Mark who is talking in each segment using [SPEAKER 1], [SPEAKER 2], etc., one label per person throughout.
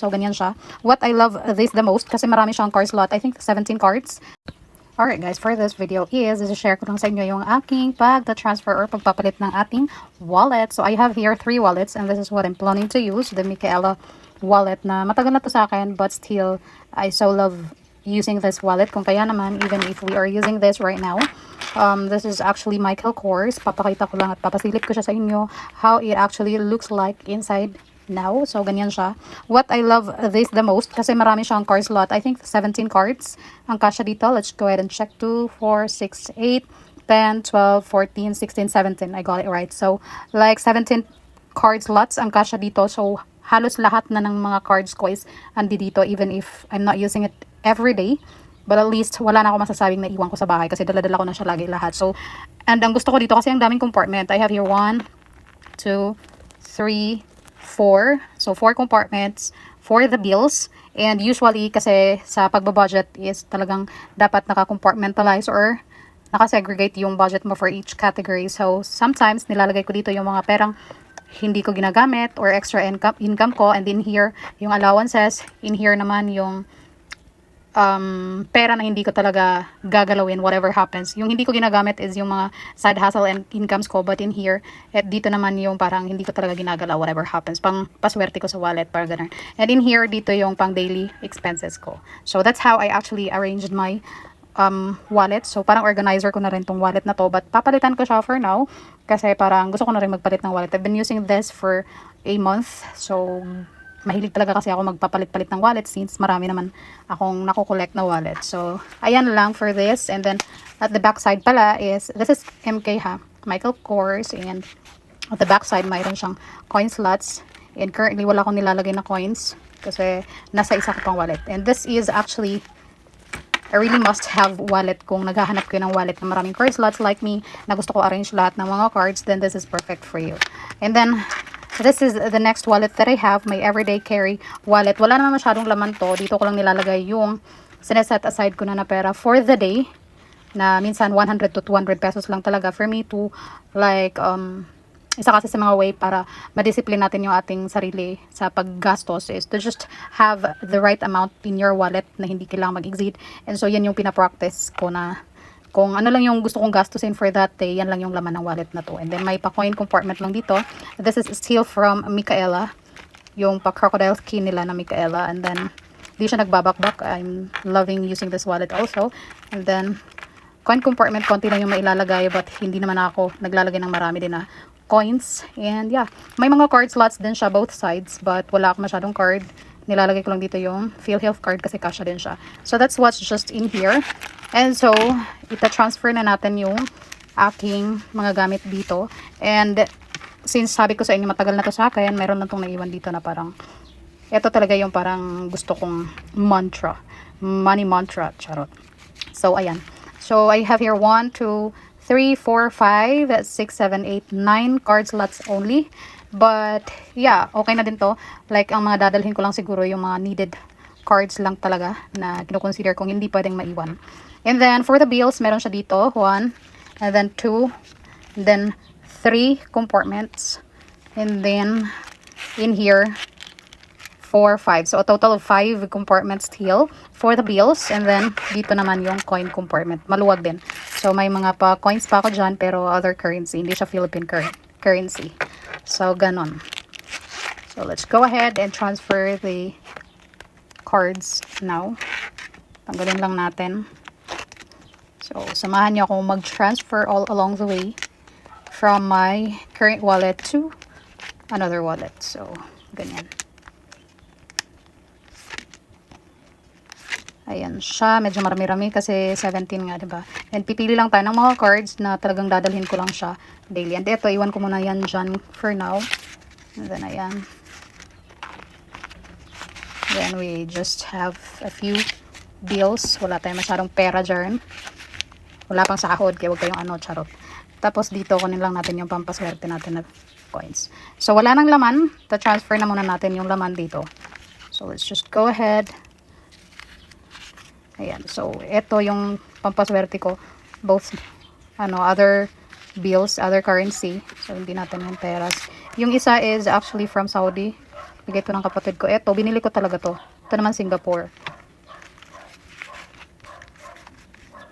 [SPEAKER 1] So, ganyan siya. What I love this the most, kasi marami siyang card slot. I think 17 cards. Alright guys, for this video is share ko lang sa inyo yung aking pagta-transfer or pagpapalit ng ating wallet. So, I have here 3 wallets and this is what I'm planning to use. The Micaela wallet na matagal na to sa akin, but still, I so love using this wallet. Kung kaya naman, even if we are using this right now, this is actually Michael Kors. Papakita ko lang at papasilip ko siya sa inyo how it actually looks like inside now. So, ganyan siya. What I love this the most, kasi marami siyang card slot. I think 17 cards ang kasya dito. Let's go ahead and check. 2, 4, 6, 8, 10, 12, 14, 16, 17. I got it right. So, like 17 card slots ang kasya dito. So, halos lahat na ng mga cards ko is andi dito, even if I'm not using it every day. But at least, wala na ako masasabing na iwan ko sa bahay kasi dala-dala ko na siya lagi lahat. So, and ang gusto ko dito kasi ang daming compartment. I have here 1, 2, 3, 4. So, 4 compartments for the bills. And usually, kasi sa pagbabudget is talagang dapat naka-compartmentalize or naka-segregate yung budget mo for each category. So, sometimes, nilalagay ko dito yung mga perang hindi ko ginagamit or extra income ko. And in here, yung allowances. In here naman yung pera na hindi ko talaga gagalawin whatever happens. Yung hindi ko ginagamit is yung mga side hustle and incomes ko, but in here, dito naman yung parang hindi ko talaga ginagalaw whatever happens. Pang paswerte ko sa wallet, parang ganun. And in here, dito yung pang daily expenses ko. So that's how I actually arranged my wallet. So parang organizer ko na rin tong wallet na to, but papalitan ko siya for now kasi parang gusto ko na rin magpalit ng wallet. I've been using this for a month. So mahilig talaga kasi ako magpapalit-palit ng wallet since marami naman akong nakukolect na wallet. So, ayan lang for this. And then, at the back side pala is, this is MK ha, Michael Kors. And at the back side, mayroon siyang coin slots. And currently, wala akong nilalagay na coins kasi nasa isa ko pang wallet. And this is actually a really must-have wallet kung naghahanap kayo ng wallet na maraming card slots like me, na gusto ko arrange lahat ng mga cards, then this is perfect for you. And then, this is the next wallet that I have, my everyday carry wallet. Wala naman masyadong laman to. Dito ko lang nilalagay yung sineset aside ko na pera for the day. Na minsan 100 to 200 pesos lang talaga for me to like, isa kasi sa mga way para madiscipline natin yung ating sarili sa paggastos is to just have the right amount in your wallet na hindi kailangang mag-exceed. And so yan yung pinapractice ko na kung ano lang yung gusto kong gastusin for that day, yan lang yung laman ng wallet na to. And then may pa-coin compartment lang dito. This is still from Micaela. Yung pa-crocodile skin nila na Micaela. And then, di siya nagbabakbak. I'm loving using this wallet also. And then, coin compartment, konti lang yung mailalagay. But hindi naman ako naglalagay ng marami din na coins. And yeah, may mga card slots din siya both sides. But wala ako masyadong card. Nilalagay ko lang dito yung PhilHealth card kasi kasya din siya. So that's what's just in here. And so, ita-transfer na natin yung aking mga gamit dito. And since sabi ko sa inyo matagal na to sa akin, meron na itong naiwan dito na parang, ito talaga yung parang gusto kong mantra. Money mantra, charot. So, ayan. So, I have here 1, 2, 3, 4, 5, 6, 7, 8, 9 card slots only. But, yeah, okay na din to. Like, ang mga dadalhin ko lang siguro yung mga needed cards lang talaga na kino-consider kong hindi pwedeng maiwan. And then, for the bills, meron siya dito. 1, and then 2, and then 3 compartments. And then, in here, 4, 5. So, a total of 5 compartments still for the bills. And then, dito naman yung coin compartment. Maluwag din. So, may mga coins pa ako dyan, pero other currency. Hindi siya Philippine currency. So, ganon. So, let's go ahead and transfer the cards now. Tanggalin lang natin. So, samahan niyo ako mag-transfer all along the way from my current wallet to another wallet. So, ganyan. Ayan siya. Medyo marami-rami kasi 17 nga, diba? And pipili lang tayo ng mga cards na talagang dadalhin ko lang siya daily. And ito, iwan ko muna yan dyan for now. And then, ayan. Then, we just have a few bills. Wala tayong masyadong pera dyan. Wala pang sahod, kaya huwag kayong charot. Tapos dito, kunin lang natin yung pampaswerte natin na coins. So, wala nang laman. Ta-transfer na muna natin yung laman dito. So, let's just go ahead. Ayan. So, ito yung pampaswerte ko. Both, other bills, other currency. So, hindi natin yung peras. Yung isa is actually from Saudi. Bigay to ng kapatid ko. Eto, binili ko talaga to. Ito naman Singapore.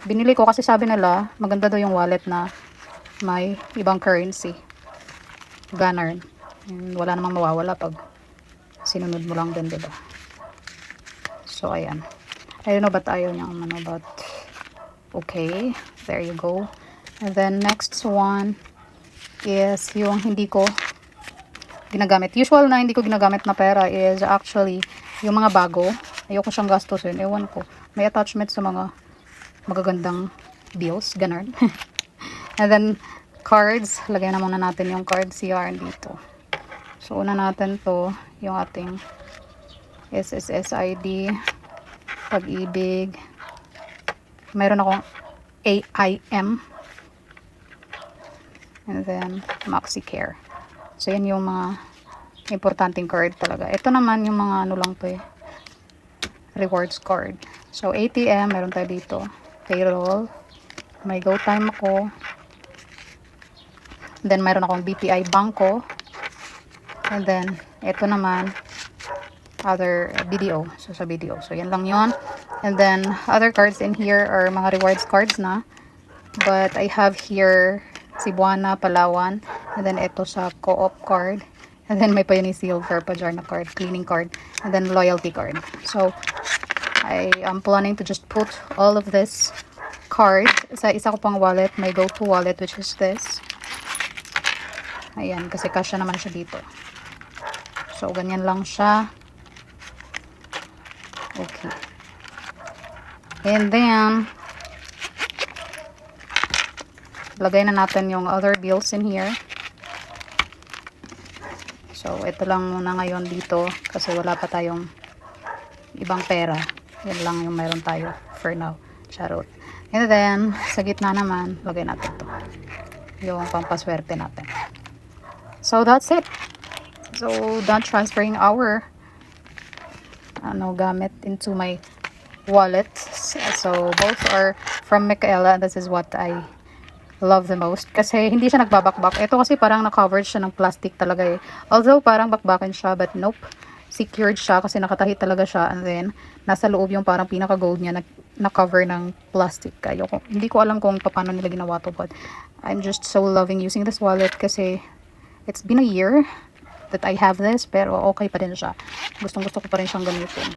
[SPEAKER 1] Binili ko kasi sabi nila, maganda daw yung wallet na may ibang currency. Ganun. Wala namang mawawala pag sinunod mo lang din, diba? So, ayan. I don't know ba't ayaw niya ano, but okay. There you go. And then, next one is yung hindi ko ginagamit. Usual na hindi ko ginagamit na pera is actually yung mga bago. Ayoko siyang gastusin. Ewan ko. May attachment sa mga magagandang bills. Ganun. And then, cards. Lagay na muna natin yung card CR dito. So, una natin to, yung ating SSSID, Pag-ibig. Mayroon akong AIM. And then, MaxiCare. So, yan yung mga importanteng card talaga. Ito naman yung mga ano lang to eh. Rewards card. So, ATM, meron tayo dito. Payroll. May GoTime ako. Then, mayroon akong BPI Bangko. And then, ito naman, other BDO. So, sa BDO. So, yan lang yon. And then, other cards in here are mga rewards cards na. But, I have here Cebuana, Palawan. And then, ito sa Co-op card. And then, may pa yun yung silver, Pajarna card, cleaning card. And then, loyalty card. So, I am planning to just put all of this card sa isa ko pang wallet. My go-to wallet, which is this. Ayan, kasi kasya naman siya dito. So, ganyan lang siya. Okay. And then, lagay na natin yung other bills in here. So, ito lang muna ngayon dito kasi wala pa tayong ibang pera. Yan lang yung mayroon tayo for now. Charot. And then, sa gitna naman, lagay natin to. Yung pampaswerte natin. So, that's it. So, done transferring our gamit into my wallet. So, both are from Micaela. This is what I love the most. Kasi hindi siya nagbabakbak. Ito kasi parang na-covered siya ng plastic talaga eh. Although, parang bakbakin siya, but nope. Secured siya kasi nakatahi talaga siya. And then, nasa loob yung parang pinaka-gold niya na-cover ng plastic. Hindi ko alam kung paano nila ginawa to, but I'm just so loving using this wallet kasi it's been a year that I have this, pero okay pa din siya. Gustong gusto ko pa rin siyang gamitin.